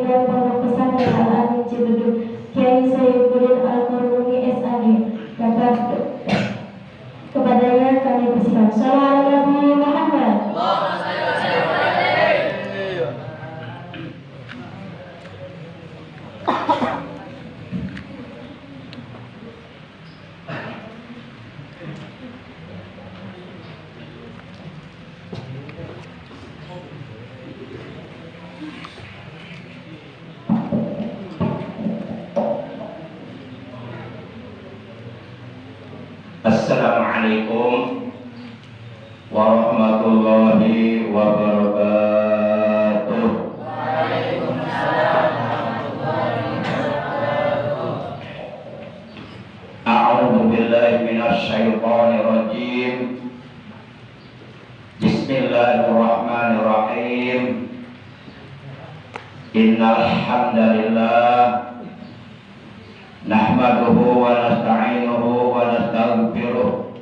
Pimpinan Pondok Pesantren Al-Amin Cibeduk, Kiai Sayyidudin Al-Quruni SAG. Kepadanya kami persilakan. Shallallahu Nabi Muhammad. Assalamualaikum warahmatullahi wabarakatuh. Waalaikumsalam warahmatullahi wabarakatuh. A'udzu billahi minasy syaithanir rajim. Bismillahirrahmanirrahim. Innal hamdalillah nahmaduhu wa nasta'inuhu wa nastaghfiruh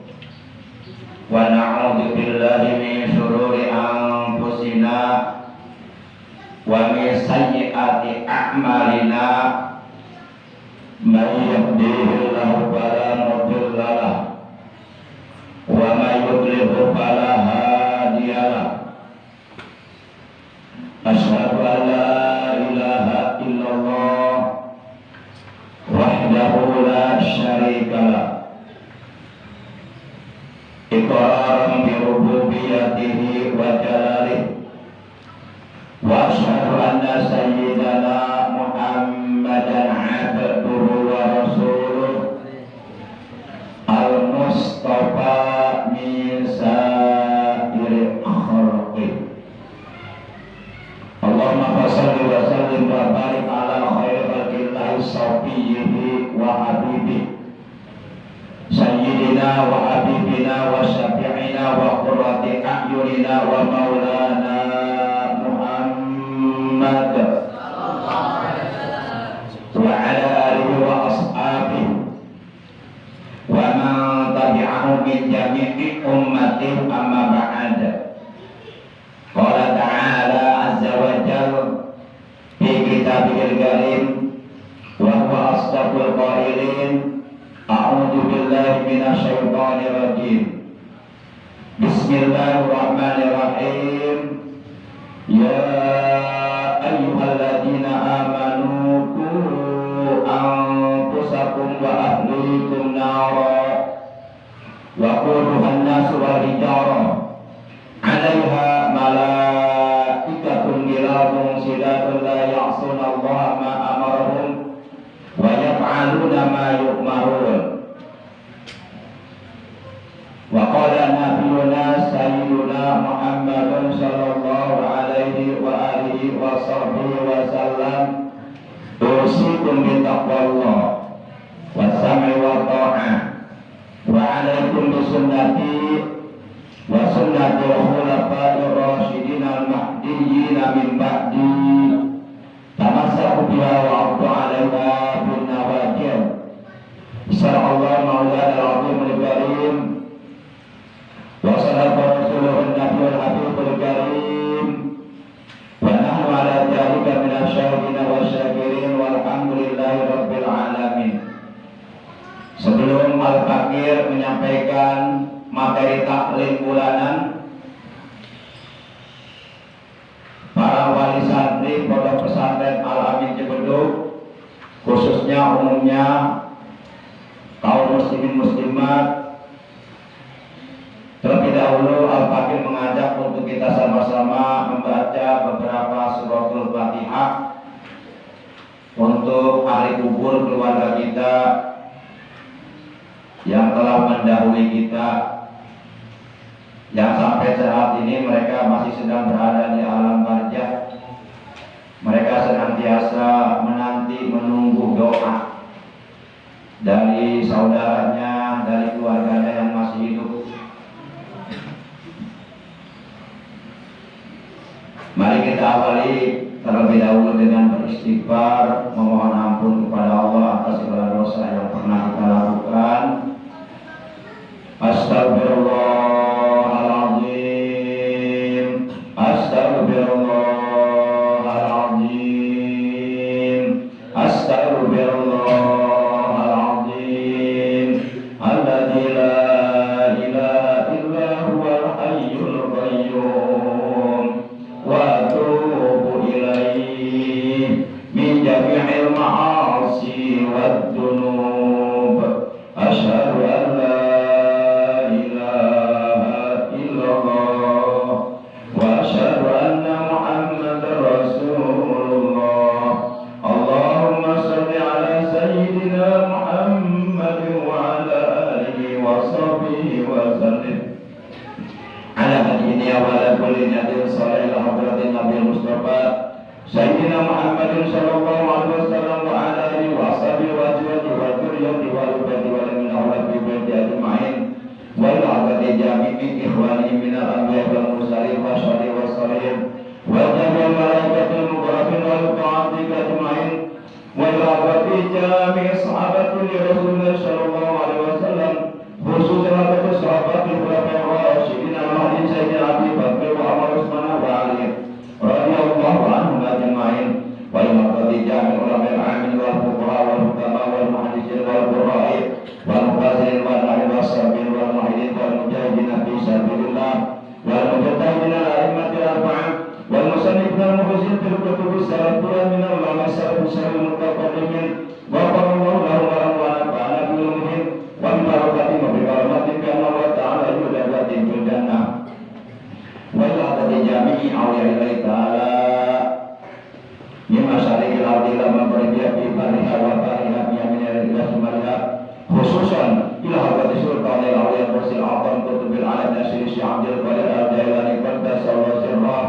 wa na'udzu billahi min shururi anfusina wa min sayyiati a'malina may yahdihillahu fala mudilla lahu wa may yudlil fala hadiya lahu. Asyhadu an la ilaha illallah wahdahu la syarika lah, iqraran bi rububiyyatihi wa jalalihi, wa asyhadu anna sayyidana Muhammadan abduhu wa rasuluh al-mustafa min sa'iri khalqih. Allahumma shalli wa sallim wa barik ala khairi khalqillahi safiyyihi wa habibihi sayyidina wa habibina wa syafi'ina wa qurrati a'yunina wa maulana Muhammad wa ala alihi wa ashabihi wa man tabi'ahum min jami'i ummati amma ba'd. Qala ta'ala azza wa jalla fi kitabihil karim wa huwa asdaqul qailin. A'udzu billahi minasy syaithanir rajim. Bismillahirrahmanirrahim. Ya ayyuhalladzina amanu qu anfusakum wa ahlikum nara wa quduhan nasu wal hijarah 'alaiha malaikatun ghiladun shidatun la ya'suna Allaha ma amarahum wa yaf'aluna ma yu'marun. Wa qala nabiyuna sayyiduna Muhammadun sallallahu alaihi wa alihi wa sahbihi wa sallam, usikum bi taqwallah wa sam'i wa ta'ah wa alaikum bi sunnati wa sunnatul khulafa'ir rasyidin al-mahdiyyin min ba'di tamassaku biha wa 'addu 'alaiha bin nawajib. Insyaallah maulana al-azimul karim wa sallallahu rasuluhun nabiyul habibul karim wa nahnu ala dhalika minasy syahidin wa syakirin walhamdulillahi rabbil alamin. Sebelum Al-Fakir menyampaikan materi taklim bulanan, para wali santri Pondok Pesantren Al-Amin Cibeduk, khususnya umumnya kaum muslimin muslimat, terlebih dahulu Al-Fakir mengajak untuk kita sama-sama membaca beberapa suratul Fatihah untuk ahli kubur keluarga kita yang telah mendahului kita, yang sampai saat ini mereka masih sedang berada di alam barzakh. Mereka senantiasa menanti, menunggu doa dari saudaranya, dari keluarganya yang masih hidup. Mari kita awali terlebih dahulu dengan beristighfar, memohon ampun kepada Allah atas segala dosa yang pernah kita lakukan. Astagfirullahaladzim, astagfirullahaladzim. sallallahu alaihi wasallam wa ala alihi wa ashabihi wa azwajihi wa dzurriyyatihi wa al-baiti wa min awladi baiti ajma'in wa ila abadi jami'i ikhwani min al-anbiya wal mursalin wa syahidi wa salihin wa jami'il malaikatil muqarrabin wal ta'atiqi ajma'in wa ila abadi jami'i sahabati Rasulullah sallallahu alaihi wasallam khususnya kepada sahabatul khulafair rasyidin al-mahdiyyin sayyidina Abi Bakar wa Umar Utsman wa Ali radhiyallahu anhum ajma'in wa ila abadi jami'i ulama al-amin wal fuqaha wal hukama wal muhaddisin wal qurra'i wal mufassirin wal sabirin wal muhyiddin wal mujahidin fi sabilillah wal mujtahidin al-a'immati al-arba'ah wal musannifin al-muhsin fil kutub as-salafiyah min ulama salaf al-mutaqaddimin wa qarrallahu lahum wa nafa'ana bihim wa min barakatihim wa bi karamatin bi anna Allah ta'ala yudawatihim fil jannah wa ila abadi jami'i awliya'illahi ta'ala min masyariqil ardi ila maghribiha fi bariha wa bariha bi yaminil ila shimaliha khususan ila hadrati sultanil awliya rasul a'zam kutubil alam nasir Syekh Abdul Qadir Al-Jailani qaddasallahu sirrah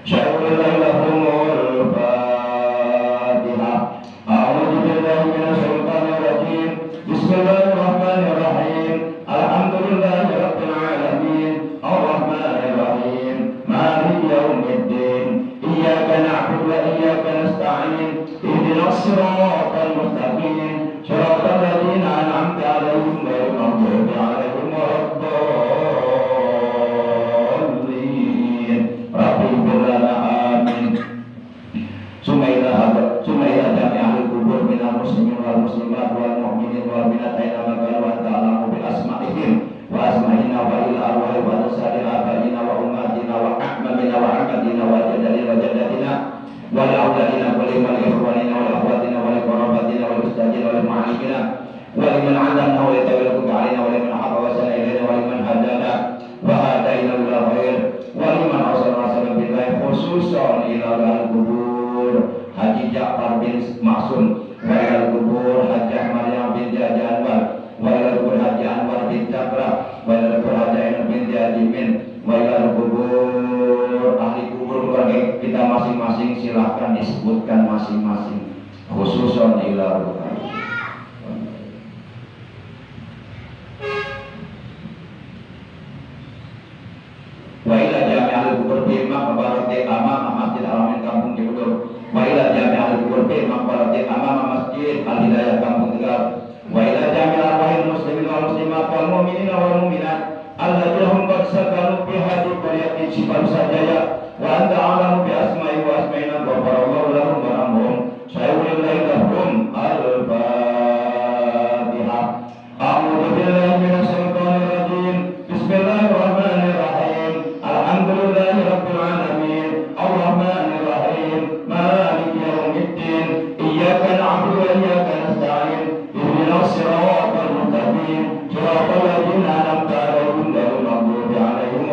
syai'ulillahi lahumul fatihah a'udzu billahi minasy syaithanir rajim bismillahirrahmanirrahim alhamdulillahi rabbil alamin arrahmanir rahim maliki yaumiddin iyyaka na'budu wa iyyaka nasta'in ihdinas siratal mustaqim siratal ladzina an'amta 'alaihim ghairil maghdubi 'alaihim waladdallin rabbi ighfir lana amin sumaila jami' ahli kubur minal muslimin wal muslimat wal mu'minin wal mu'minat aina makalu wa ta'lamu bi asma'ihim wa asma'ina wa ila arwahi wa tasadi abaina wa ummatina wa ahmamina wa ahmadina wa jadalina wa jadatina wa li awladina wa li man ikhwanina wa li akhwatina wa li qarabatina wa li ustajina wa li mu'allimina wa li man 'allamna wa li tawallahu alaina wa li man habawasana ilaina wa li man hadana wa hadaina ila khair wa li man arsalna billahi khususan ila al-qubur Haji Ja'far bin Maksum wa ila al-qubur Hajjah Maryam binti Haji Anwar wa ila al-qubur Haji Anwar bin Cakra wa ila al-qubur Haji Ainun binti Haji Min wa ila al-qubur ahli kubur keluarga kita masing-masing silahkan disebutkan masing-masing khususan ila al-qubur wa ila jami' al-qubur bi maqbarati amama masjid al-amin kampung Cibubur wa ila jami' al-qubur bi maqbarati amama masjid al-hidayah kampung Tegal wa ila jami' al-wahid muslimin wal muslimat wal mu'minin wal mu'minat alladzina hum qad sakanu fi hadhihi qaryati Ciparu Sajaya wa anta a'lamu bi asma'i wa asma'ina wa barakallahu lahum wa lahum syai'ulillahi lahum al-fatihah a'udzu billahi minasy syaithanir rajim bismillahirrahmanirrahim alhamdulillahi rabbil alamin arrahmanir rahim maliki yaumiddin iyyaka na'budu wa iyyaka nasta'in ihdinas siratal mustaqim siratal ladzina an'amta 'alaihim ghairil maghdubi 'alaihim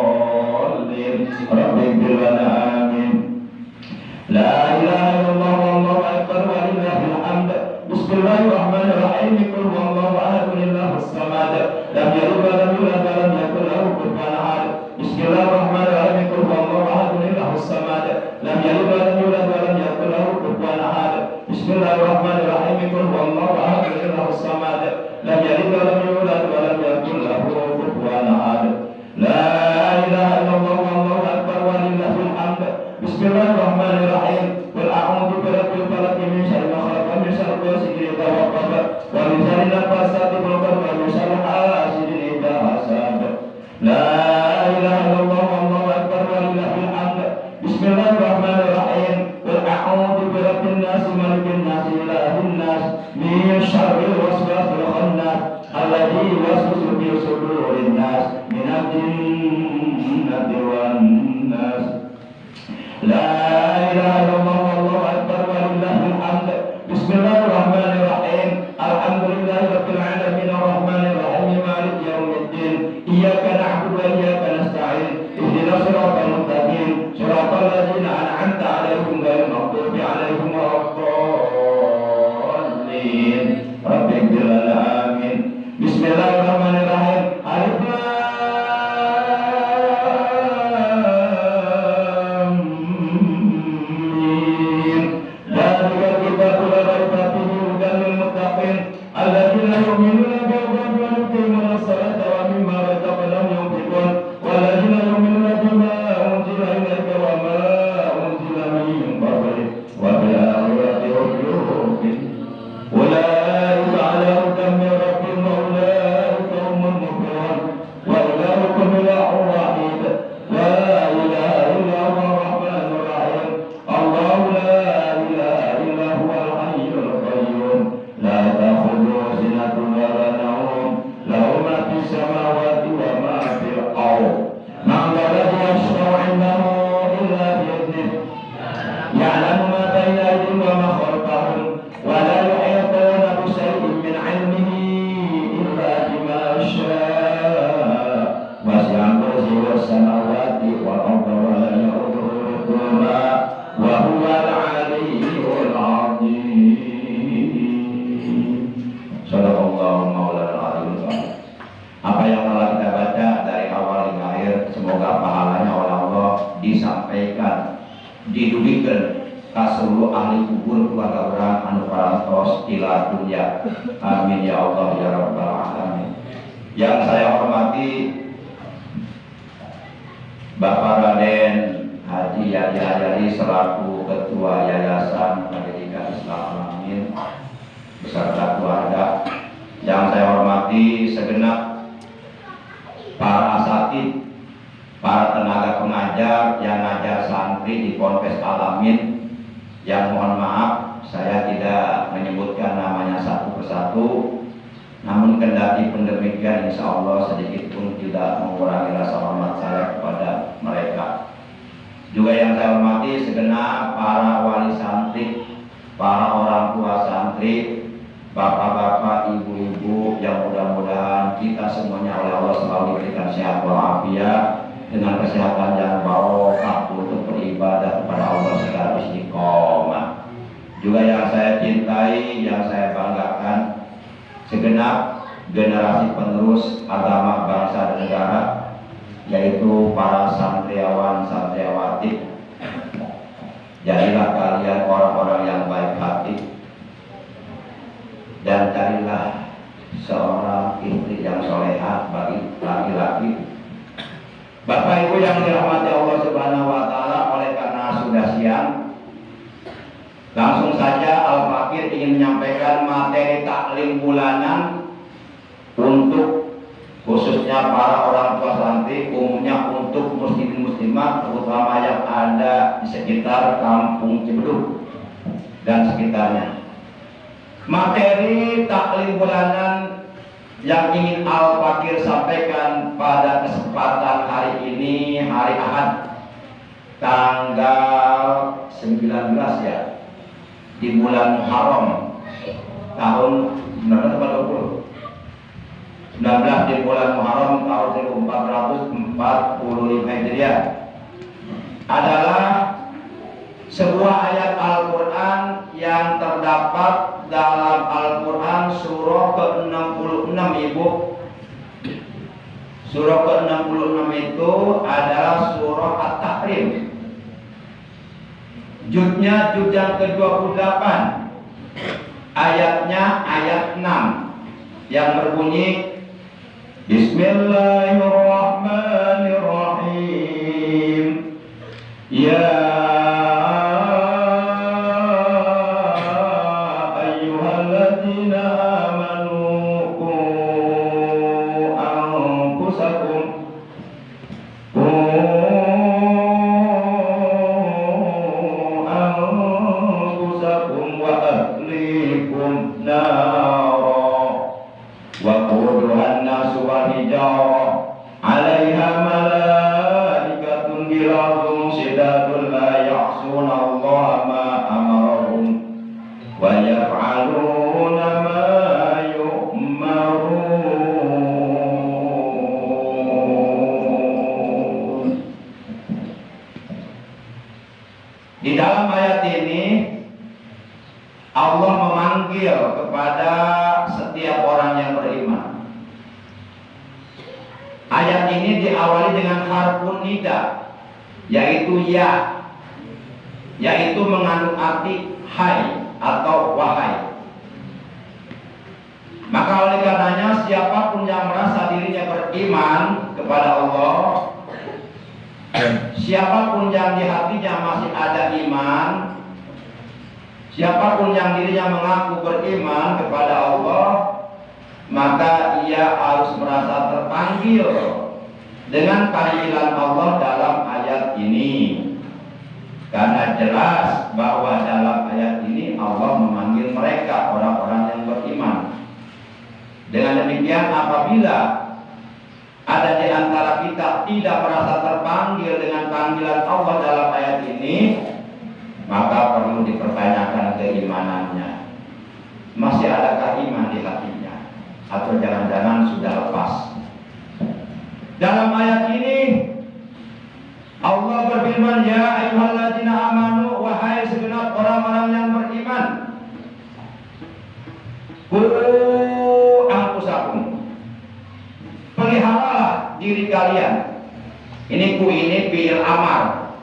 waladdallin rabbi ighfir lana amin la ilaha illallah wallahu akbar wa lillahil hamd bismillahirrahmanirrahim qul huwallahu ahad allahus samad lam yalid wa lam yulad wa lam yakul lahu kufuwan ahad bismillahirrahmanirrahim qul huwallahu ahad allahus samad lam yalid wa lam yulad wa lam yakul lahu kufuwan ahad bismillahirrahmanirrahim qul huwallahu ahad allahus samad lam yalid wa lam yulad wa lam yakul lahu kufuwan ahad la ilaha illallah wallahu akbar wa lillahil hamd bismillahirrahmanirrahim qul a'udzu birabbil falaq min syarri ma khalaq wa min syarri ghasiqin idza waqab wa min syarri nafasati fil 'uqad wa min syarri hasidin idza hasad la ilaha illallah wallahu akbar wa lillahil hamd bismillahirrahmanirrahim qul a'udzu birabbin nas malikin nas ilahin nas min syarril waswasil khannas alladzi yuwaswisu fi sudurin nas minal jinnati wan nas la ilaha illallah wallahu akbar wa lillahil hamd bismillahirrahmanirrahim alhamdulillahi rabbil alamin arrahmanir rahim maliki yaumiddin iyyaka na'budu wa iyyaka nasta'in ihdinas siratal mustaqim siratal ladzina an'amta 'alaihim ghairil maghdubi 'alaihim waladdallin rabbi ighfir lana amin bismillahirrahmanirrahim alif lam بين أيديهم وما خلفهم ولا يحيطون بشيء من علمه إلا بما شاء وسع كرسيه السماوات والأرض ولا يؤوده حفظهما وهو العلي العظيم. Shadaqallahu maulana al-azim. Apa yang telah kita baca dari awal hingga akhir, semoga pahalanya oleh Allah disampaikan, didudukan ke seluruh ahli kubur keluarga orang anu parantos ila dunya. Amin ya Allah ya rabbal alamin. Yang saya hormati Bapak Raden Haji Yahya Haryadi selaku Ketua Yayasan Pendidikan Islam Al-Amin beserta keluarga. Yang saya hormati segenap para asatid, para tenaga pengajar yang ngajar santri di Ponpes Al-Amin, yang mohon maaf saya tidak menyebutkan namanya satu persatu, namun kendati pun demikian insya Allah sedikit pun tidak mengurangi rasa hormat saya kepada mereka. Juga yang saya hormati segenap para wali santri, para orang tua santri, bapak-bapak, ibu-ibu, yang mudah-mudahan kita semuanya oleh Allah selalu diberikan sehat walafiat dengan kesehatan yang barokah untuk beribadah kepada Allah secara istiqomah. Juga yang saya cintai, yang saya banggakan, segenap generasi penerus agama bangsa dan negara, yaitu para santriawan santriawati. Jadilah kalian orang-orang yang baik hati, dan carilah seorang istri yang solehah bagi laki-laki. Bapak Ibu yang dirahmati Allah Subhanahu wa Ta'ala, oleh karena sudah siang, langsung saja Al-Fakir ingin menyampaikan materi taklim bulanan untuk khususnya para orang tua santri, umumnya untuk muslimin muslimat, terutama yang ada di sekitar Kampung Cibeduk dan sekitarnya. Materi taklim bulanan yang ingin Al-Fakir sampaikan pada kesempatan hari ini, hari Ahad tanggal 19 ya, di bulan Muharram tahun 1920, 19 di bulan Muharram tahun 1445 Hijriah, adalah sebuah ayat Al-Quran yang terdapat dalam Al-Quran surah ke-66 Ibu. Surah ke-66 itu adalah surah At-Tahrim. Juznya juz yang ke-28, ayatnya ayat 6 yang berbunyi Bismillahirrahmanirrahim. Ya di dalam ayat ini Allah memanggil kepada setiap orang yang beriman. Ayat ini diawali dengan harfun nida, yaitu ya, yaitu mengandung arti hai atau wahai. Maka oleh karenanya siapapun yang merasa dirinya beriman kepada Allah, siapapun yang di hatinya masih ada iman, siapapun yang dirinya mengaku beriman kepada Allah, maka ia harus merasa terpanggil dengan panggilan Allah dalam ayat ini. Karena jelas bahwa dalam ayat ini Allah memanggil mereka orang-orang yang beriman. Dengan demikian, apabila ada di antara kita tidak merasa terpanggil dengan panggilan Allah dalam ayat ini, maka perlu namun dipertanyakan keimanannya. Masih adakah iman di hatinya? Atau jangan-jangan sudah lepas? Dalam ayat ini Allah berfirman, ya ayyuhalladzina amanu, wahai segenap orang-orang yang beriman, qu anfusakum, peliharalah diri kalian. Ini fi'il amar,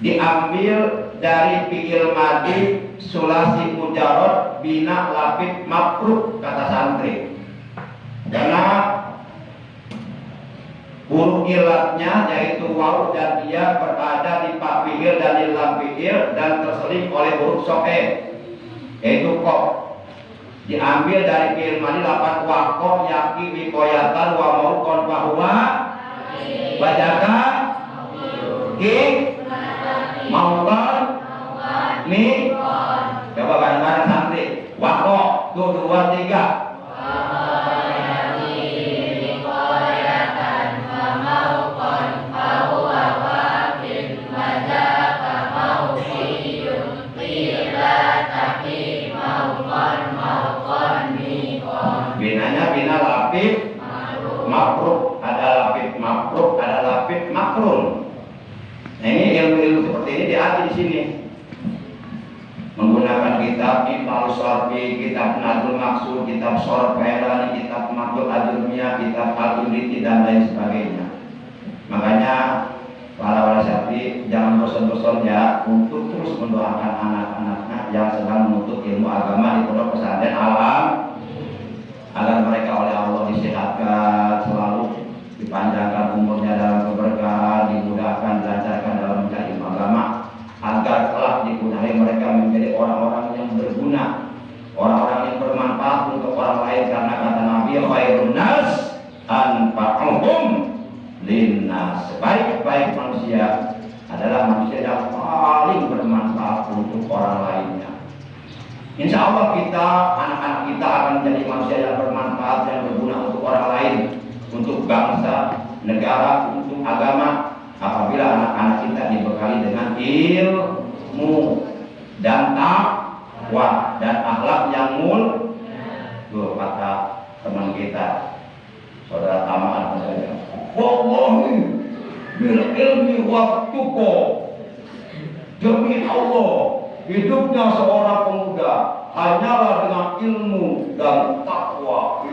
diambil dari fi'il madi sulasi mujarrad bina lafid mafruq kata santri. Karena huruf ilatnya yaitu waw dan ia berada di fa fi'il dan di lam fi'il dan terseling oleh huruf so'e yaitu qaf. Diambil dari fi'il madi lafaz waqo yaqi wiqayatan wa mauqon bahwa bajaka ki mauqon mi. Coba bareng-bareng santri. Waqo tuh 2 3. Binanya bina lapid makruf, ada lapid makruf, ada lapid makrun. Nah, ini ilmu-ilmu seperti ini diarti di sini. Menggunakan kitab Ibnu Sorfi, kitab Nadul Maksud, kitab Sorfelani, kitab Makhluk Ajurmiyah, kitab Al-Imriti dan lain sebagainya. Makanya para santri jangan bosan-bosan ya untuk terus mendoakan anak-anaknya yang sedang menuntut ilmu agama di pondok pesantren alam, agar mereka oleh Allah disehatkan, selalu dipanjangkan umurnya dalam keberkahan, dimudahkan, dilancarkan dalam mencari ilmu agama, agar kelak dikunjungi mereka menjadi orang-orang yang berguna, orang-orang yang bermanfaat untuk orang lain. Karena kata Nabi, khairun nas anfa'uhum linnas, sebaik-baik manusia adalah manusia yang paling bermanfaat untuk orang lainnya. Insya Allah kita, anak-anak kita akan menjadi manusia yang bermanfaat, yang berguna untuk orang lain, untuk bangsa, negara, untuk agama, apabila anak-anak kita dibekali dengan ilmu dan takwa dan akhlak yang mulia. Tuh kata teman kita, saudara Tamaan, wallahi bil ilmi waqtuko, demi Allah hidupnya seorang pemuda hanyalah dengan ilmu dan takwa.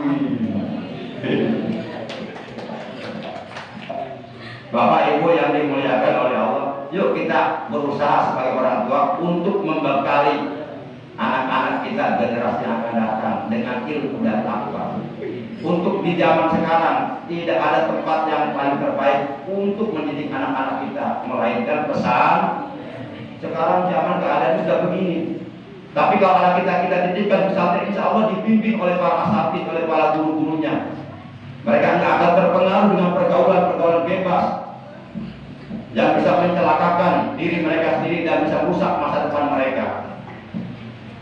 Bapak Ibu yang dimuliakan oleh Allah, yuk kita berusaha sebagai orang tua untuk membekali anak-anak kita, generasi yang akan datang dengan ilmu dan takwa. Untuk di zaman sekarang tidak ada tempat yang paling terbaik untuk mendidik anak-anak kita melainkan pesan. Sekarang zaman keadaan sudah begini. Tapi kalau anak kita didikkan pesantren, insya Allah dibimbing oleh para asatidz, oleh para guru-gurunya. Mereka tidak akan terpengaruh dengan pergaulan-pergaulan bebas yang bisa mencelakakan diri mereka sendiri dan bisa rusak masa depan mereka.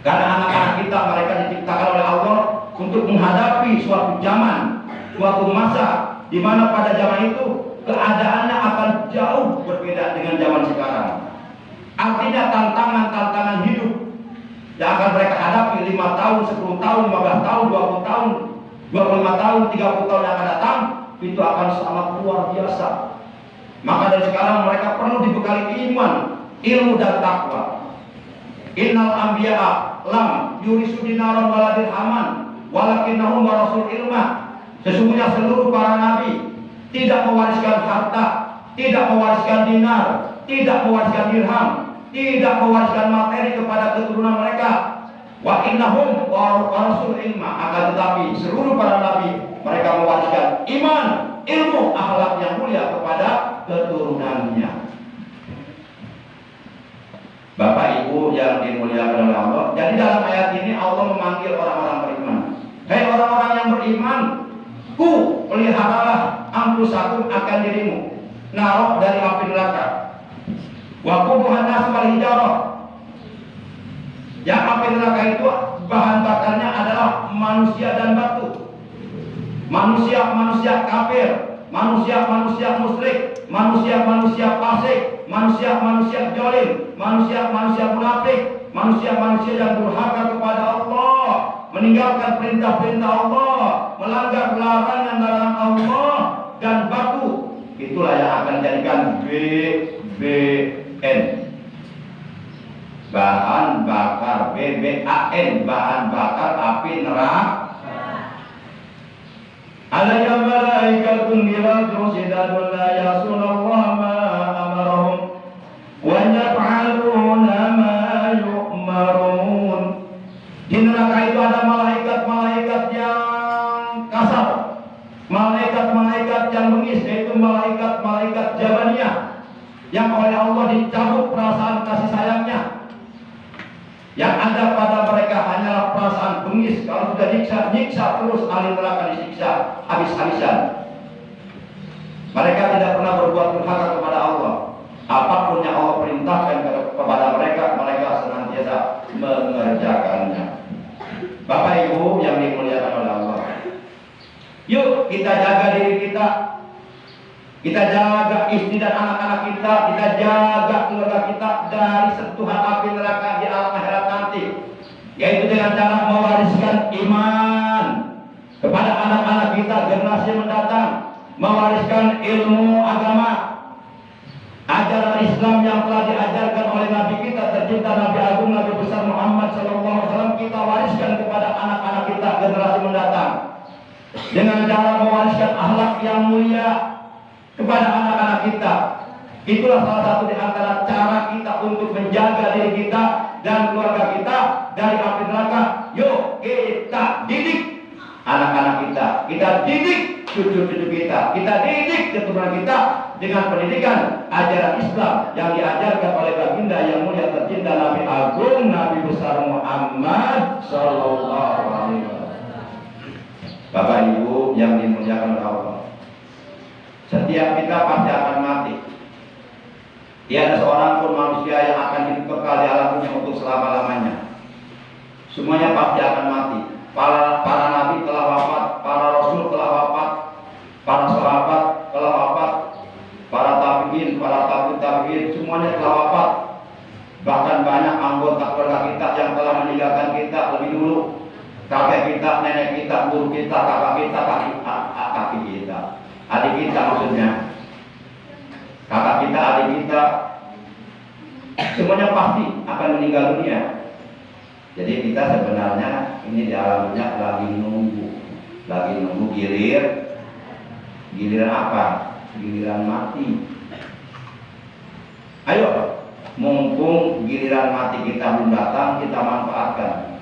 Karena anak-anak kita, mereka diciptakan oleh Allah untuk menghadapi suatu zaman, suatu masa di mana pada zaman itu keadaannya akan jauh berbeda dengan zaman sekarang. Artinya tantangan-tantangan hidup yang akan mereka hadapi 5 tahun, 10 tahun, 15 tahun, 20 tahun, 25 tahun, 30 tahun yang akan datang, itu akan sangat luar biasa. Maka dari sekarang mereka perlu dibekali iman, ilmu dan takwa. Innal anbiya'a lam yurisu dinaran wala dirhaman walakinnahum warasul ilma. Sesungguhnya seluruh para nabi tidak mewariskan harta, tidak mewariskan dinar, tidak mewariskan dirham, tidak mewariskan materi kepada keturunan mereka. Wa innahum warasul ilma, akan tetapi seluruh para nabi mereka mewariskan iman, ilmu, akhlak yang mulia kepada keturunannya. Bapak Ibu yang dimuliakan oleh Allah, jadi dalam ayat ini Allah memanggil orang-orang beriman. Hei orang-orang yang beriman, ku peliharalah anfusakum akan dirimu, narok dari api neraka. Wa quduhan nas wal hijarah. Yang api neraka itu bahan bakarnya adalah manusia dan batu. Manusia kafir, manusia-manusia musyrik, manusia-manusia fasik, manusia-manusia zalim, manusia-manusia munafik, manusia-manusia yang durhaka kepada Allah, meninggalkan perintah-perintah Allah, melanggar larangan-larangan Allah dan baku. Itulah yang akan dijadikan BBN, bahan bakar, BBAN, bahan bakar api neraka. Alayya malaikatun ghiladun shidadun la ya'sunallaha ma amarahum wa yaf'aluna ma yu'marun. Di neraka itu ada malaikat-malaikat yang kasar, malaikat-malaikat yang bengis, yaitu malaikat-malaikat Jabaniyah yang oleh Allah dicabut perasaan kasih sayangnya. Yang ada pada mereka hanyalah perasaan bengis. Kalau sudah nyiksa terus, ahli neraka disiksa habis-habisan. Mereka tidak pernah berbuat durhaka kepada Allah. Apapun yang Allah perintahkan kepada mereka, mereka senantiasa mengerjakannya. Bapak Ibu yang dimuliakan oleh Allah, yuk kita jaga diri kita. Kita jaga istri dan anak-anak kita, kita jaga keluarga kita dari sentuhan api neraka di alam akhirat nanti, yaitu dengan cara mewariskan iman kepada anak-anak kita generasi mendatang, mewariskan ilmu agama, ajaran Islam yang telah diajarkan oleh Nabi kita tercinta, Nabi Agung, Nabi besar Muhammad SAW, kita wariskan kepada anak-anak kita generasi mendatang dengan cara mewariskan akhlak yang mulia kepada anak-anak kita. Itulah salah satu di antara cara kita untuk menjaga diri kita dan keluarga kita dari api neraka. Yuk kita didik anak-anak kita didik cucu-cucu kita didik keturunan kita dengan pendidikan ajaran Islam yang diajarkan oleh baginda yang mulia tercinta Nabi Agung, Nabi besar Muhammad Sallallahu Alaihi Wasallam. Bapak Ibu yang dimuliakan oleh Allah, setiap kita pasti akan mati. Tiada seorang pun manusia yang akan hidup kekal di alam dunia untuk selama-lamanya. Semuanya pasti akan mati. Para nabi telah wafat, para rasul telah wafat, para sahabat telah wafat, para tabi'in, para tabi'in semuanya telah wafat. Bahkan banyak anggota keluarga kita yang telah meninggalkan kita lebih dulu. Kakek kita, nenek kita, guru kita, kakak kita, kaki kita, adik kita maksudnya, kakak kita, adik kita, semuanya pasti akan meninggal dunia. Jadi kita sebenarnya ini di alam dunia lagi nunggu giliran apa? Giliran mati. Ayo, mumpung giliran mati kita belum datang, kita manfaatkan.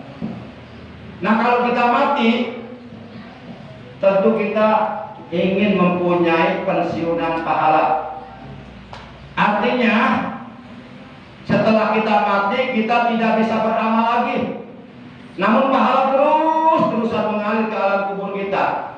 Nah, kalau kita mati, tentu kita ingin mempunyai pensiunan pahala. Artinya setelah kita mati, kita tidak bisa beramal lagi, namun pahala terus-terusan mengalir ke alam kubur kita.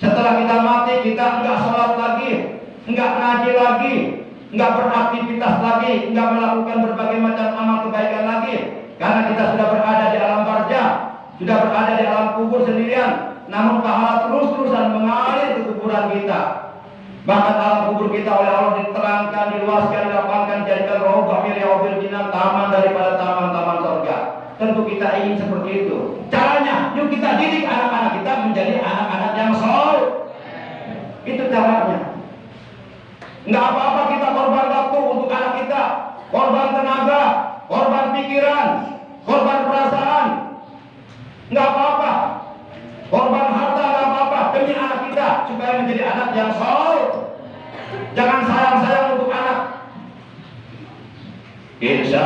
Setelah kita mati, kita enggak sholat lagi, enggak ngaji lagi, enggak beraktivitas lagi, enggak melakukan berbagai macam amal kebaikan lagi, karena kita sudah berada di alam barzah, sudah berada di alam kubur sendirian. Namun pahala terus-terusan mengalir ke kuburan kita. Bahkan alam kubur kita oleh Allah diterangkan, diluaskan, dilapangkan, jadikan rohbah miliyawil jinan, taman daripada taman-taman surga. Tentu kita ingin seperti itu. Caranya, yuk kita didik anak-anak kita menjadi anak-anak yang soleh. Itu caranya. Nggak apa-apa kita korban waktu untuk anak kita, korban tenaga, korban pikiran, korban perasaan. Nggak apa-apa. Korban harta nggak apa-apa demi anak kita supaya menjadi anak yang soleh. Jangan sayang-sayang untuk anak. Insya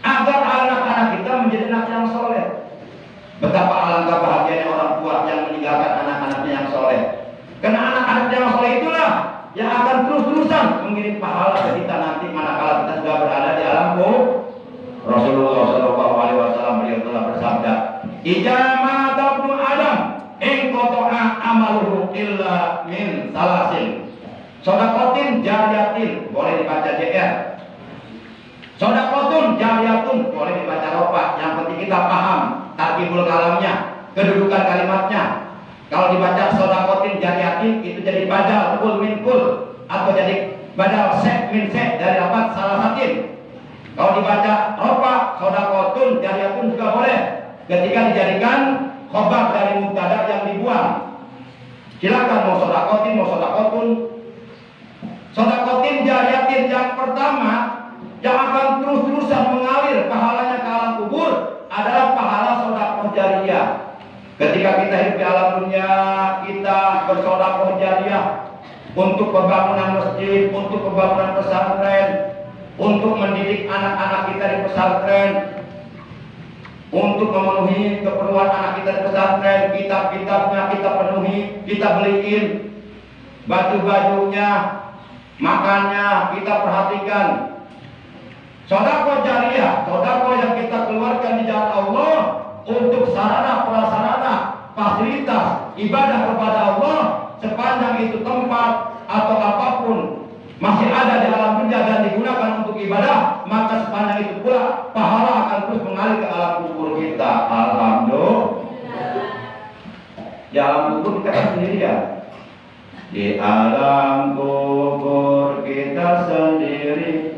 agar anak-anak kita menjadi anak yang soleh. Betapa alangkah bahagianya orang tua yang meninggalkan anak-anaknya yang soleh. Karena anak-anak yang soleh itulah yang akan terus-terusan mengirim pahala ke kita nanti manakala kita sudah berada di alam kubur. Rasulullah SAW beliau telah bersabda, "Ijama tabnu Adam, ingkoto'a amaluhu illa min salasin." Sodakotin jariyatin, boleh dibaca JR. Sodakotun jariyatun, boleh dibaca ropa. Yang penting kita paham tarkibul kalamnya, kedudukan kalimatnya. Kalau dibaca sodakotin sodakotin jariyatin itu jadi badal kul min kul, atau jadi badal sek min sek dari lafaz salasatin. Kalau dibaca rofa sodakotun jariyatun juga boleh ketika dijadikan khobar dari mubtada yang dibuang. Silakan mau sodakotin mau sodakotun. Sodakotin jariyatin yang pertama yang akan terus-terusan mengalir pahalanya ke alam kubur adalah pahala sodakoh jariyah. Ketika kita hidup di alam dunia, kita bersodakoh jariyah untuk pembangunan masjid, untuk pembangunan pesantren, untuk mendidik anak-anak kita di pesantren, untuk memenuhi keperluan anak kita di pesantren, kitab-kitabnya kita penuhi, kita beliin, baju-bajunya, makannya kita perhatikan. Sedekah jariyah, sedekah yang kita keluarkan di jalan Allah untuk sarana prasarana fasilitas ibadah kepada Allah, sepanjang itu tempat atau apapun masih ada di alam dunia dan digunakan untuk ibadah, maka sepanjang itu pula pahala akan terus mengalir ke alam kubur kita. Alhamdulillah. Di alam kubur kita kan sendirian. Di alam kubur kita sendiri,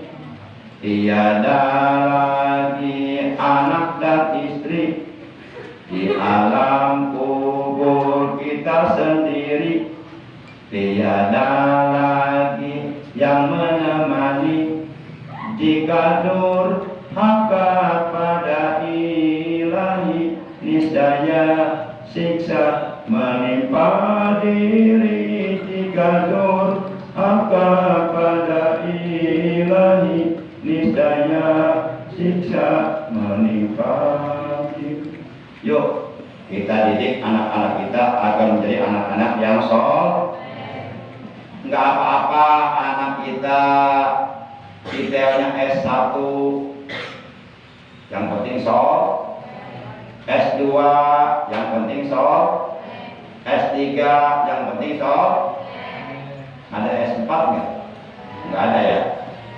tiada lagi anak dan istri. Di alam kubur kita sendiri, tiada lagi yang menemani. Jika durhaka pada ilahi, niscaya siksa menimpa diri. Jika durhaka pada ilahi, niscaya siksa menimpa diri. Yuk kita didik anak-anak kita agar menjadi anak-anak yang soleh. Enggak apa-apa anak kita ITL-nya S1, yang penting soleh. S2 yang penting soleh. S3 yang penting soleh. Ada S4 nggak? Nggak ada ya.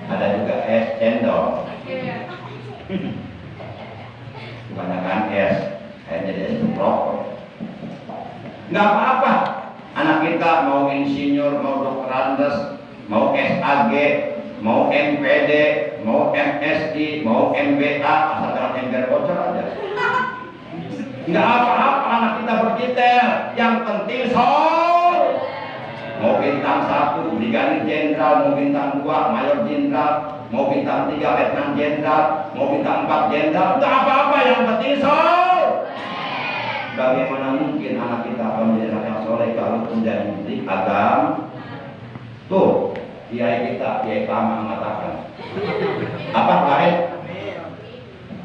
Ada juga S cendol. Kebanyakan S, jadi S rokok. Nggak apa-apa. Anak kita mau insinyur, mau dokterandes, mau SAG, mau MPD, mau MSI, mau MBA, asal jangan ember bocor aja. Nggak apa-apa anak kita bertitel, yang penting sol. Mau bintang 1, brigadir jenderal, mau bintang 2, mayor jenderal, mau bintang 3, letnan jenderal, mau bintang 4, jenderal, nggak apa-apa, yang penting sol. Bagaimana mungkin anak kita akan menjadi anak yang soleh kalau menjadi menteri agama? Tuh, kiai kita, kiai Kama mengatakan, apa kain?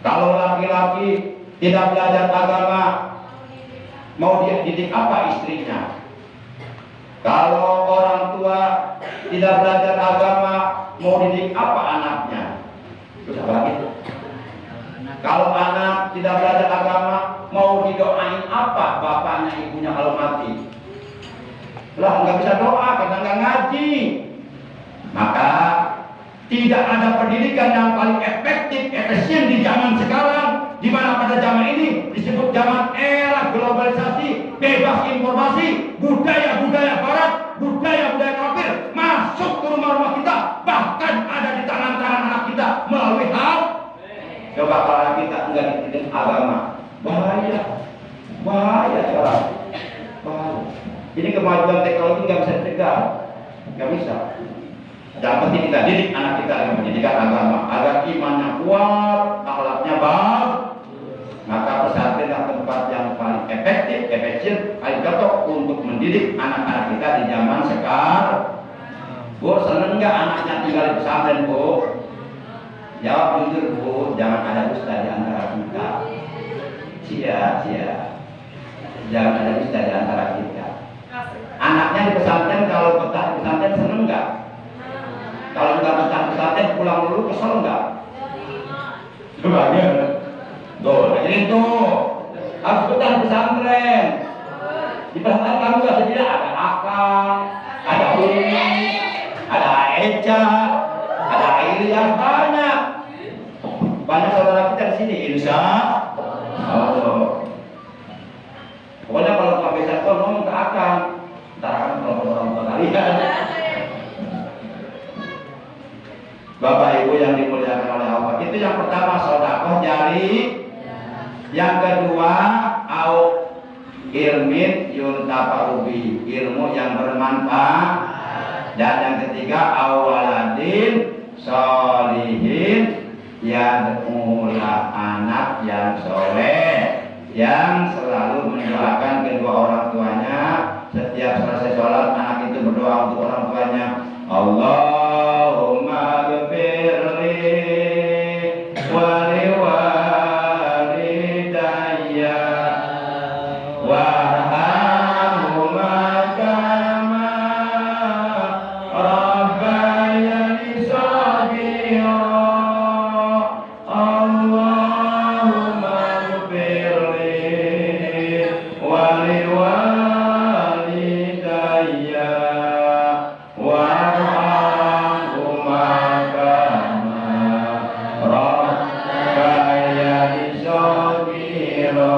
Kalau laki-laki tidak belajar agama, mau dia didik apa istrinya? Kalau orang tua tidak belajar agama, mau didik apa anaknya? Terus apa lagi? Kalau anak tidak belajar agama, mau didoain apa bapaknya ibunya kalau mati? Lah nggak bisa doa karena nggak ngaji. Maka tidak ada pendidikan yang paling efektif, efisien di zaman sekarang, di mana pada zaman ini disebut zaman era globalisasi, bebas informasi, budaya-budaya barat, budaya-budaya kafir masuk ke rumah-rumah kita, bahkan ada di tangan-tangan anak kita melalui hal. Coba kalau anak kita enggak dididik agama, bahaya, bahaya sekarang, bahaya. Ini kemajuan teknologi nggak bisa dicegah, nggak bisa. Yang penting kita didik anak kita dengan pendidikan agama agar imannya kuat, akhlaknya baik. Maka pesantren adalah tempat yang paling efektif, efisien, paling cocok untuk mendidik anak-anak kita di zaman sekarang. Bu, seneng nggak anaknya tinggal di pesantren, Bu? Jawab jujur, Bu, jangan ada dusta di antara kita. Cia. Jangan ada dusta di antara kita. Anaknya di pesantren, kalau betah di pesantren seneng nggak? Kalau nggak betah di pesantren pulang dulu kesel nggak? Bagaimana? Tuh, jadi itu harus betah di pesantren. Di pesantren kamu nggak sendiri, ada akang, ada umi, ada Eca, ada Ilyas, banyak saudara kita di sini, insya Allah. Pokoknya kalau Pak Besar ngomong ke akang, Ntar kan kalau orang tua kalian. Bapak Ibu yang dimuliakan oleh Allah, itu yang pertama sedekah jari. Yang kedua au ilmin yuntafa'ubi, ilmu yang bermanfaat. Dan yang ketiga awaladin solihin, yang mula anak yang soleh yang selalu mendoakan kedua orang tuanya. Setiap selesai sholat anak itu berdoa untuk orang tuanya, Allahumma ghfirli wali walidayya warhamhuma kama rabbayani shaghira. Allahumma ghfirli wali walidayya warhamhuma kama rabbayani shaghira.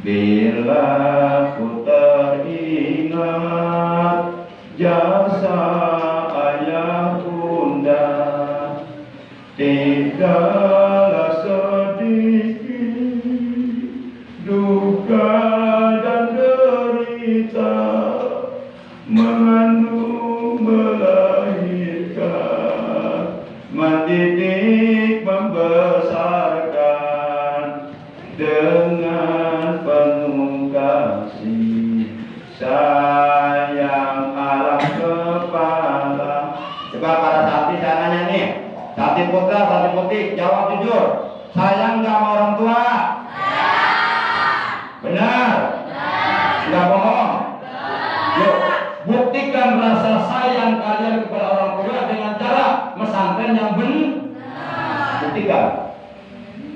Bila ku teringat jasa ayah bunda, tidaklah sedikit duka dan derita, mengandung melahirkan, mendidik membesarkan dengan penuh kasih sayang alam kepala. Coba para santri saya nanya nih, santri putra, santri putih, jawab jujur, sayang nggak sama orang tua? Benar? Nggak bohong? Yuk, buktikan rasa sayang kalian kepada orang tua dengan cara mesantren yang benar. Buktikan.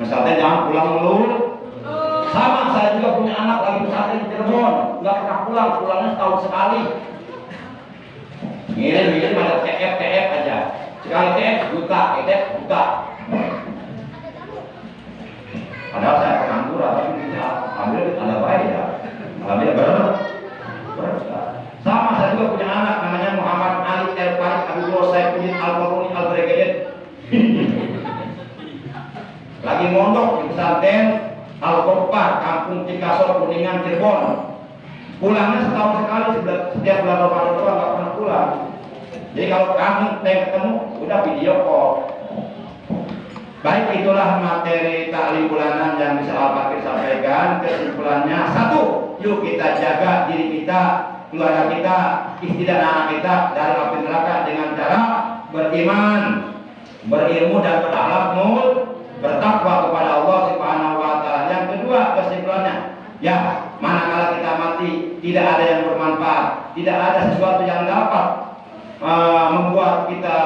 Mesantren jangan pulang melulu. Sama, saya juga punya anak lagi pesantren di Cirebon, nggak pernah pulang, pulangnya setahun sekali. Ngirim ada TF aja, sekali TF juta, juta. Padahal saya pengangguran, tapi bisa ambil ada baik ya, ambil berkah. Sama, saya juga punya anak namanya Muhammad Ali El Farid Abdullah Saifuddin Al-Qaruni Al-Bregedet. Lagi mondok di pesantren Al-Qur'an, Kampung Cikasor, Kuningan, Cirebon. Pulangnya setahun sekali, setiap bulan Ramadan doang, nggak pernah pulang. Jadi kalau kamu ketemu, udah video call. Baik, itulah materi taklim bulanan yang bisa Al-Fakir sampaikan. Kesimpulannya, satu, yuk kita jaga diri kita, keluarga kita, istri dan anak kita dari api neraka dengan cara beriman, berilmu dan berakhlak mulia, bertakwa kepada Allah Subhanahu wa Ta'ala. Yang kedua, kesimpulannya, ya, manakala kita mati, tidak ada yang bermanfaat, tidak ada sesuatu yang dapat membuat kita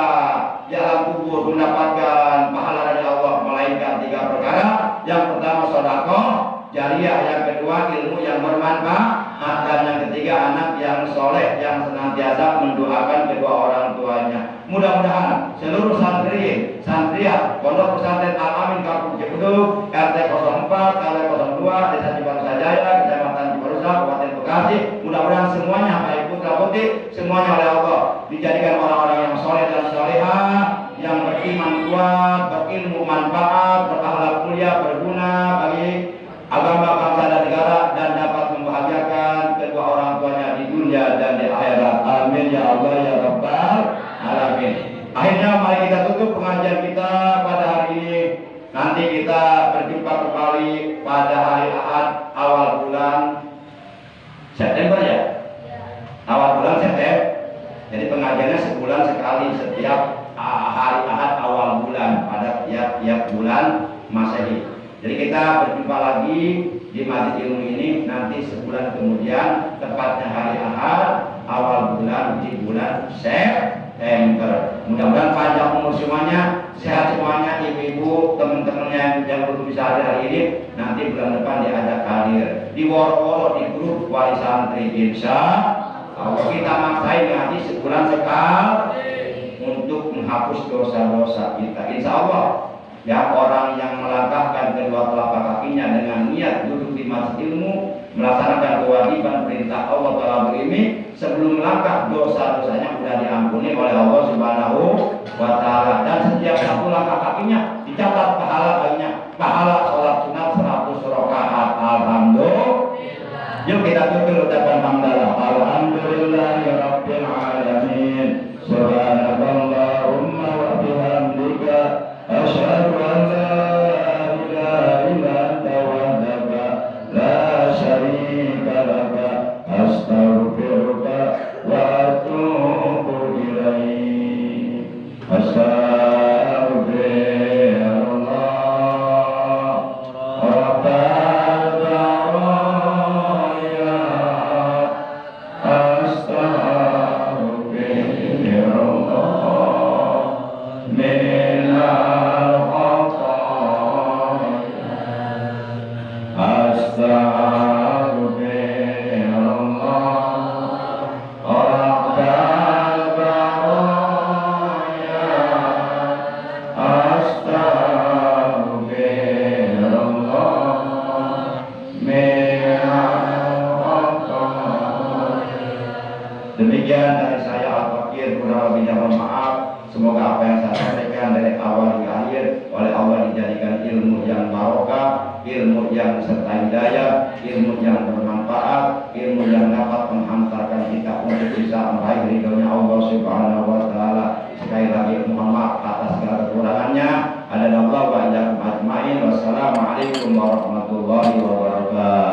di alam kubur mendapatkan pahala dari Allah, melainkan tiga perkara. Yang pertama sedekah jariah, yang kedua ilmu yang bermanfaat, dan yang ketiga anak yang soleh yang senantiasa mendoakan kedua orang tuanya. Mudah-mudahan seluruh santriat Pondok Pesantren Al-Amin Kampung Cibeduk, RT 04, RW 02, Desa Cibarusah Jaya, Kecamatan Cibarusah, Kabupaten Bekasi, mudah-mudahan semuanya baik putra putri, semuanya oleh Allah dijadikan orang-orang yang soleh dan solehah, yang beriman kuat, berilmu manfaat, berakhlak mulia, berguna bagi agama, bangsa dan negara, dan dapat membahagiakan kedua orang tuanya di dunia dan di akhirat. Amin ya Allah ya Rabbal alamin. Akhirnya mari kita tutup pengajian kita pada hari ini. Nanti kita berjumpa kembali pada hari Ahad awal bulan September ya. Awal bulan September. Jadi pengajiannya sebulan sekali setiap hari Ahad awal bulan pada tiap bulan Masehi. Jadi kita berjumpa lagi di Masjid Ilmu ini nanti sebulan kemudian, tepatnya hari Ahad awal bulan di bulan September. Mudah-mudahan panjang umur semuanya, sehat semuanya, ibu-ibu, teman-temannya yang belum bisa hadir hari ini, nanti bulan depan diajak hadir di woro-woro di grup wali santri. Insya Allah kita maksain ngaji sebulan sekali untuk menghapus dosa-dosa kita. Insya Allah. Ya, orang yang melangkahkan kedua telapak kakinya dengan niat duduk di Masjid Ilmu, melaksanakan kewajiban perintah Allah Ta'ala berilmi, sebelum melangkah dosa-dosanya sudah diampuni oleh Allah Subhanahu wa Ta'ala. Dan setiap satu langkah kakinya dicatat pahala baginya, pahala sholat sunat 100 rakaat. Alhamdulillah. Yuk kita tutup ucapan hamdalah. Alhamdulillahirabbil alamin. Subhanakallahumma wa bihamdika asyhadu an la ilaha illa anta wahdaka la syarika laka astaghfiruka wa atubu ilaik. Demikian dari saya Al-Fakir, kurang lebihnya mohon maaf. Semoga apa yang saya sampaikan dari awal hingga akhir oleh Allah dijadikan ilmu yang barokah, ilmu yang serta hidayah, ilmu yang bermanfaat, ilmu yang dapat menghantarkan kita untuk bisa meraih ridhonya Allah Subhanahu wa Ta'ala. Sekali lagi mohon maaf atas segala kekurangannya. Ada Allah wa iyyakum ajmain. Wassalamualaikum warahmatullahi wabarakatuh.